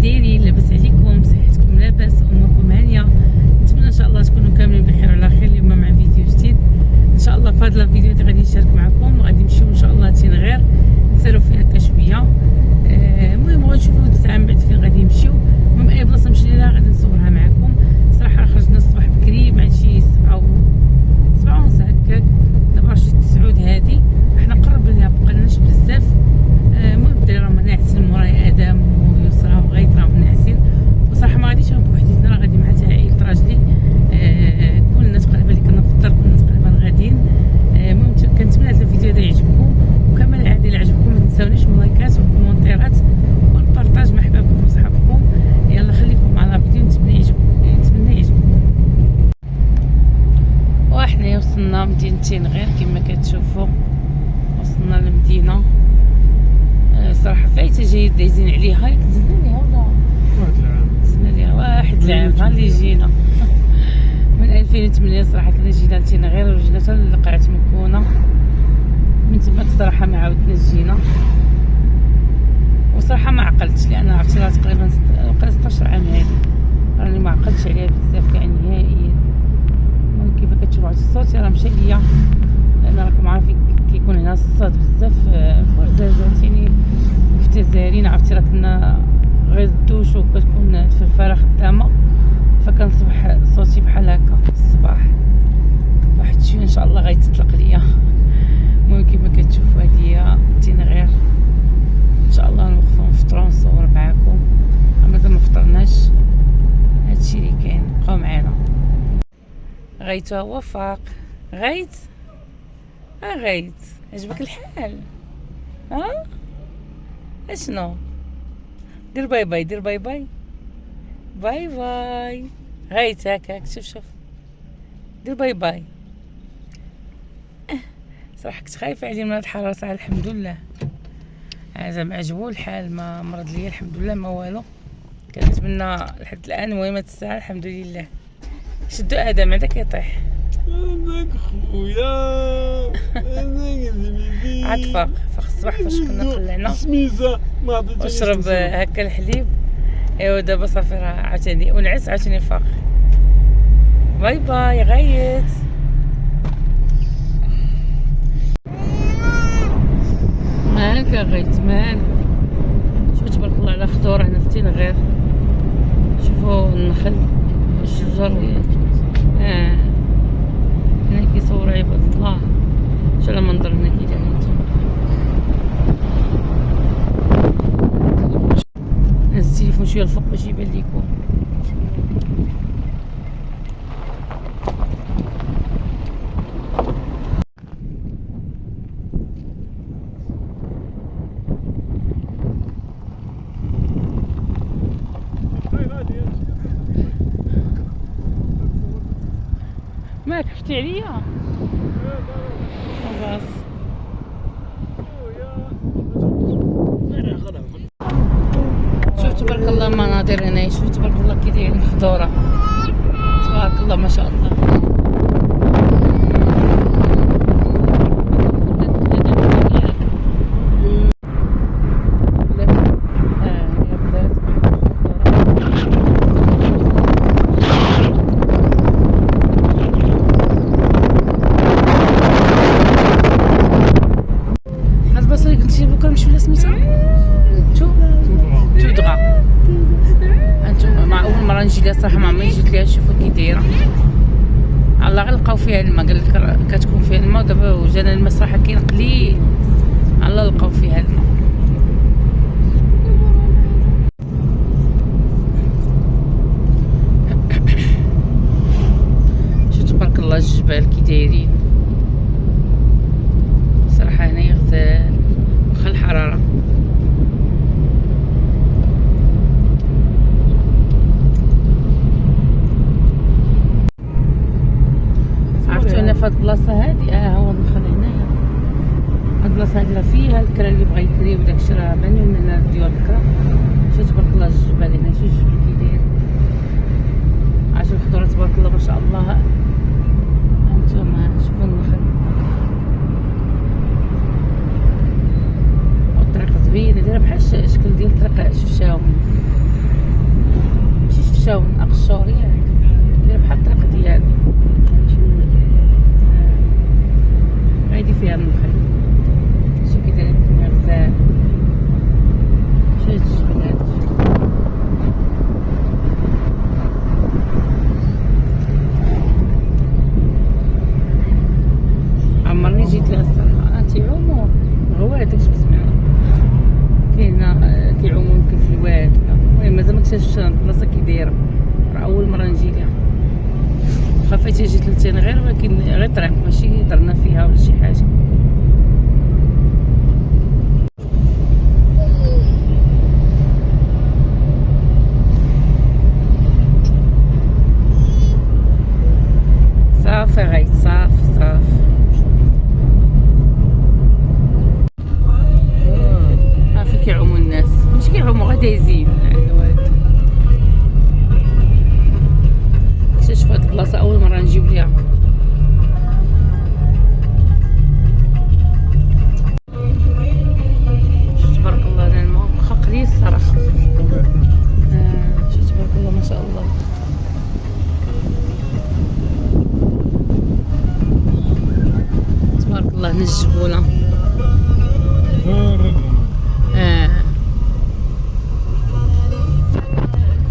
دايرين؟ لاباس عليكم؟ صحتكم لاباس؟ اموركم هانيه؟ نتمنى ان شاء الله تكونوا كاملين بخير وعلى خير. اليوم مع فيديو جديد ان شاء الله. في هذا الفيديو غادي نشارك معكم، غادي نمشيو ان شاء الله تنغير، نسالو فيها هكا شويه. المهم غنشوفوا الساعه من بعد فين غادي نمشيو. المهم اي بلاصه مشينا لها غادي نصورها معكم. صراحه خرجنا الصباح بكري مع شي 7 ونص هكاك، دابا شي 9 هادي. حنا قربنا بقالناش بزاف. المهم الدراري راهم ناعسين، موراي ادم ويسرا وغيث راهم ناعسين. وصراحه ما غاديش بوحديتنا، راه غادي مع عائله راجلي. كلنا تقريبا اللي كنا في الدار كلنا تقريبا غاديين. المهم كنتمنى هذا الفيديو هذا يعجبكم، وكما العاده الا عجبكم ما تنساونيش من اللايكات والكومونتيرات والبارطاج مع حبابكم وصحابكم. يلا خليكم مع الفيديو، نتمنى يعجبكم. وحنا وصلنا مدينة تنغير كما كتشوفوا. وصلنا للمدينة. صراحة فايتة جيد دايزين عليها. ياك دزنا ليها ولا دزنا ليها واحد العام ها اللي جينا من 2008. صراحة كنا جينا لتنغير وجينا حتى لقاعة مكونة. من تماك صراحة ما عاودناش جينا، وصراحة ما عقلتش لأن عرفتي راه تقريبا 16 عام هادي، راني ما عقلتش عليها بزاف كاع نهائيا. كيف كتشوفوا على الصوت راه مشى ليا، لان راكم عارفين كيكون هنا الصوت بزاف في ورزازاتيني وفي تزارين. عرفتي راه كنا غير الدوش وكتكون الفرفره خدامه، فكنصبح صوتي بحال هكا الصباح. واحد شويه ان شاء الله غيتطلق ليا. المهم كيما كتشوفوا هادي هي تنغير. ان شاء الله نوقفوا نفطروا ونصور معاكم. مازال ما فطرناش، هادشي اللي كاين. بقاو معانا. غيت هو فاق. غيت غيت عجبك الحال؟ ها اشنو؟ دير باي باي، دير باي باي باي باي. غيت هكاك، شوف دير باي باي. صراحه كنت خايفه عليه من هاد الحراره، صراحه الحمد لله زعما عجبو الحال، ما مرض ليا الحمد لله، ما والو. كنتمنى لحد الان المهم هاد الساعه الحمد لله. شدو ادم عندك يطيح. عندك خويا عاد فاق الصباح فاش كنا طلعنا سميزه ما عطيتنيش وشرب هكا الحليب. ايوا دابا صافي راه عاوتاني ونعس عاوتاني فاق. باي باي غيت. مالك يا غيت مالك؟ شوفوا تبارك الله على خضور هنا في تنغير. شوفوا النخل والشجر. هنا كيصوروا عباد الله. شو المنظر هنا كي داير نتوما. هز التليفون شويه الفوق باش يبان ليكم. ما كفتي عليا بس. شوف تبارك الله المناظر هنا. شوف تبارك الله كي دايرين خضوره. تبارك الله ما شاء الله. نمشيو لسميتها تودغا. انتم مع اول مره نجي لها صراحه ما عمري جيت ليها. شوفوا كي دايره. الله غير لقاو فيها الماء، قال لك كتكون فيها الماء. دابا وجانا الماء صراحه كاين قليل، الله لقاو فيها الماء. شوف تبارك الله الجبال كي دايرين. صراحه هنايا غزال واخا الحراره. عرفتوا انا في هاد البلاصه هادي هو النخل هنايا. هاد البلاصه هادي راه فيها الكرا اللي بغا يكري وداكشي راه باني من هنا ديال الكرا. شوف تبارك الله الجبال هنا. شوف الجبل كي داير. عرفتوا الخضره تبارك الله ما شاء الله. هانتوما شوفوا النخل. زوينه دايره بحال الشكل ديال طريق شفشاهم. مشاو نقشوا داير بحال الطريق ديالي غادي فيها النخل شوف كي داير الدنيا غزال شوف الجبل هذا عمرني جيت لها الصراحه تيعوموا غوات داكشي بسمعنا كيعوموا يمكن في الواد المهم مازال ما اكتشفتش البلاصه كي دايره راه اول مره نجي ليها خافيتي جيت لتين غير ولكن غير طريق ماشي درنا فيها ولا شي حاجه صافي غايت صافي عارفين كيعوموا الناس ماشي كيعوموا غير دايزين اكتشف هاد البلاصه اول مره نجيو ليها تبارك الله انا الماء واخا قليل الصراحه شوف تبارك الله ما شاء الله تبارك الله هنا الجبوله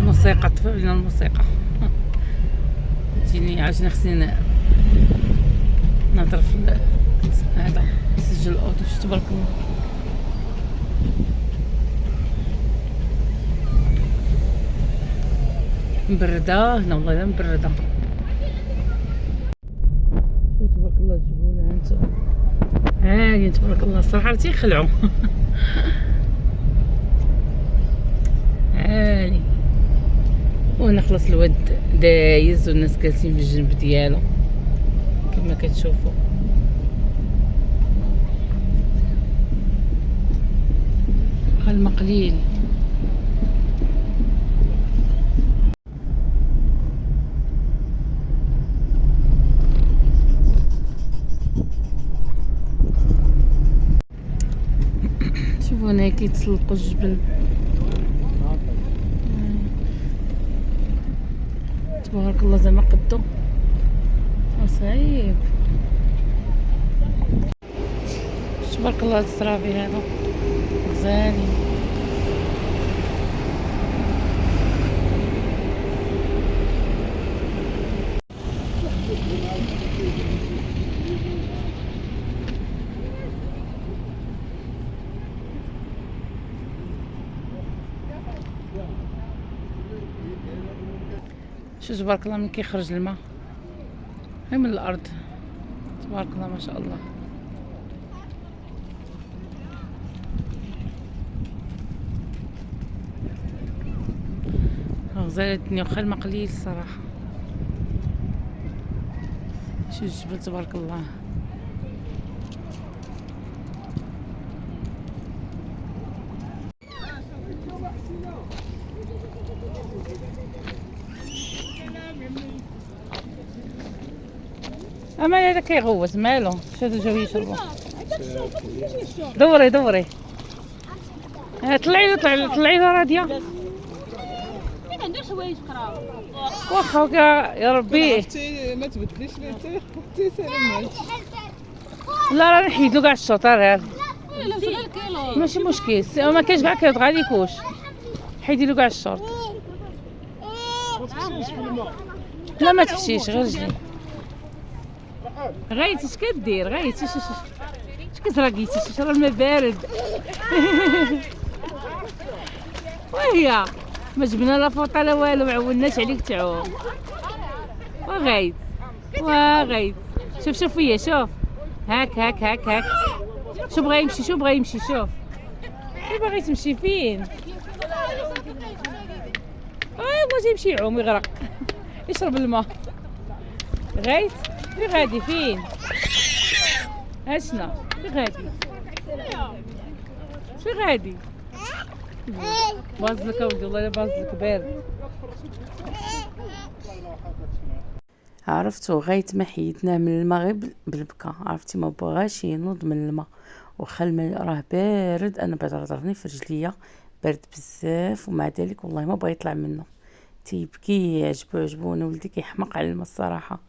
الموسيقى طفى لنا الموسيقى تجيني عاجبني خصني نهضر في هذا نسجل الاوضه شوف تبارك الله مبرده هنا والله مبرده شوف تبارك الله الجبوله هانتوما هاني تبارك الله الصراحه تيخلعوا هاني وهنا خلاص الواد دايز والناس جالسين في الجنب ديالو كما كتشوفوا الماء قليل شوفوا هنا كيتسلقوا الجبل تبارك الله زعما قدو صعيب تبارك الله هاد الزرابي هذا غزالين شوف تبارك الله من كيخرج الماء هاي من الارض تبارك الله ما شاء الله غزالة الدنيا واخا الماء قليل الصراحه شوف الجبل تبارك الله اما هذا كيغوت مالو شادو جاو يشربوا دوري طلعي له راديه ما عندوش حوايج قراو واخا يا ربي ما تبدليش لي تي سلامات لا راه نحيدلو كاع الشوط راه لا غير كيلو ماشي مشكل ما كاينش كاع كيض غاديكوش حيدي له كاع الشوط لا ما تحشيش غير رجلي غايتي اش كدير غايتي اش كتراقيتي راه الماء بارد وهي ما جبنا لا فوطه لا والو ما عولناش عليك تعوم وغايت شوف فيا شوف هاك شو بغا يمشي شوف كيف باغي تمشي فين بغا يمشي يعوم يغرق يشرب الماء غايت فين غادي فين اشنا فين غادي بازلك اولدي والله بازلك بارد عرفتو غايت ما حيدناه من المغرب بالبكا عرفتي ما بغاش ينوض من الماء واخا الماء راه بارد انا بعد رضرني في رجليا بارد بزاف ومع ذلك والله ما بغى يطلع منه تيبكي عجبوني ولدي كيحماق على الماء الصراحه.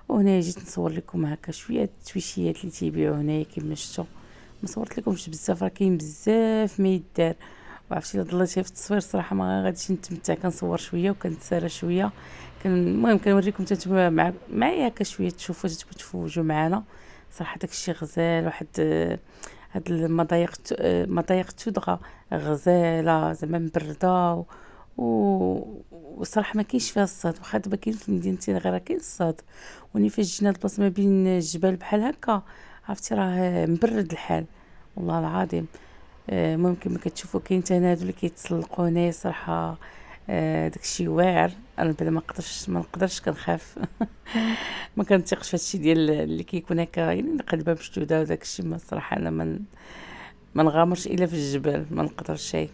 وهنا جيت نصور لكم هكا شويه التويشيات اللي تيبيعوا هنايا كما شفتوا. ما صورت لكمش بزاف راه كاين بزاف ما يدار، وعرفتي الا ضليت في التصوير صراحه ما غاديش نتمتع. كنصور شويه وكنتسارى شويه. المهم كنوريكم تنتوما معايا هكا شويه تشوفوا تفوجوا معنا. صراحه داكشي غزال. واحد هاد مضايق تودغا غزاله زعما مبرده وصراحه ما كاينش فيها الصاد. واخا دابا كاين في مدينتي غير كاين الصاد، وني فاش جينا البلاصه ما بين الجبال بحال هكا عرفتي راه مبرد الحال والله العظيم. المهم كما كتشوفوا كاين تنادل اللي كيتسلقوا هنايا صراحه. داكشي واعر. انا بلا ما نقدرش كنخاف ما كنثقش في هادشي ديال اللي كيكون هكا يعني القلبه مشدوده وداكشي. ما صراحه انا ما نغامرش الا في الجبال، ما نقدرش شي.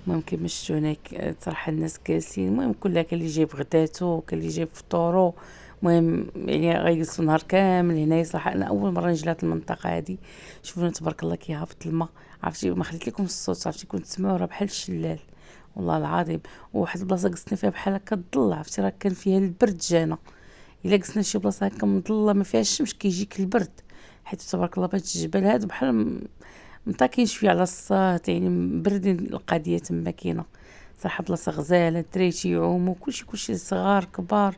المهم كيما شفتوا هناك صراحه الناس جالسين. المهم كلها كاين اللي جايب غداتو كاين اللي جايب فطورو. المهم يعني غيجلسوا نهار كامل هنايا. صراحه انا اول مره نجي لهاد المنطقه هادي. شوفوا تبارك الله كيهبط الماء. عرفتي ما خليت لكم الصوت، عرفتي كنت تسمعوا راه بحال الشلال والله العظيم. وواحد البلاصه جلسنا فيها بحال هكا الظل، عرفتي راه كان فيها البرد جانا. الا جلسنا شي بلاصه هكا مظله ما فيهاش الشمس كيجيك البرد، حيت تبارك الله بهاد الجبال هادو بحال مطاكين شويه على الساط يعني مبردين القضيه تما كاينه. صراحه بلاصه غزاله، الدراري تيعوموا كلشي صغار كبار.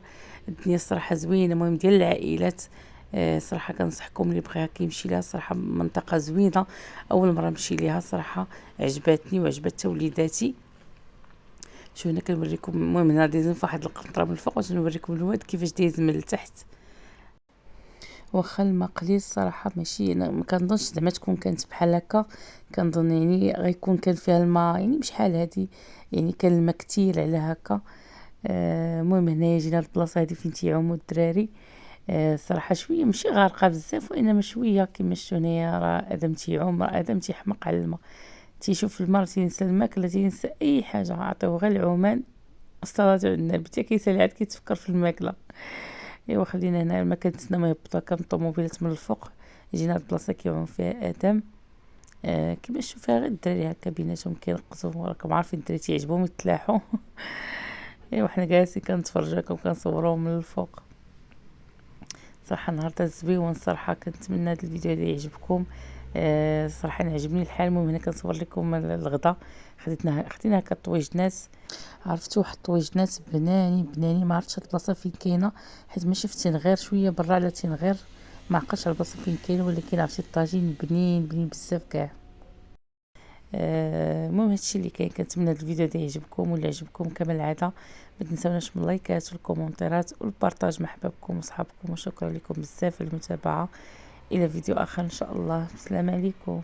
الدنيا صراحه زوينه. المهم ديال العائلات. صراحه كنصحكم اللي بغاها كيمشي لها. صراحه منطقه زوينه، اول مره نمشي ليها صراحه عجبتني وعجبت حتى وليداتي. شو هنا كنوريكم. المهم هنا دايزين فواحد القنطره من الفوق باش نوريكم الواد كيفاش دايز من التحت. واخا الماء قليل صراحه ماشي ما كنظنش زعما تكون كانت بحال هكا. كنظن يعني غيكون كان فيها الماء يعني بشحال هادي يعني كان الماء كتير على هكا. المهم هنايا جينا البلاصه هادي فين تيعوموا الدراري. صراحه شويه ماشي غارقه بزاف وانما شويه كما شفتوا هنايا. راه ادم تيعوم، راه ادم تيحمق على الماء، تيشوف الماء تينسى الماكله تينسى اي حاجه. عطيوه غير العومان الصلاه على النبي حتى كيسالي عاد كيتفكر في الماكله. ايوا خلينا هنا ما كنتسنى ما يهبطوا هكا الطوموبيلات من الفوق. جينا البلاصه كيعوم فيها ادم. كما شوف فيها غير الدراري هكا بيناتهم كيرقصوا. راكم عارفين الدراري تيعجبهم يتلاحوا ايوا حنا جالسين كنتفرجوا هكا وكنصوروهم من الفوق. صراحه نهار تاع زوين صراحه. كنتمنى هذا الفيديو هذا يعجبكم. صراحه عجبني الحال. المهم هنا كنصور لكم الغدا. خدينا هكا طويجنات. عرفتوا واحد الطويجنات بناني ما عرفتش هاد البلاصه فين كاينه، حيت ما شفتين غير شويه برا على غير ما عقلتش على البلاصه فين كاينه. ولكن عرفتي الطاجين بنين بزاف كاع. المهم هادشي اللي كاين. كنتمنى هاد الفيديو هذا يعجبكم، ولا عجبكم كما العاده ما تنساوناش من اللايكات والكومنتات والبارطاج مع احبابكم وصحابكم. وشكرا لكم بزاف على المتابعه. الى فيديو اخر ان شاء الله. السلام عليكم.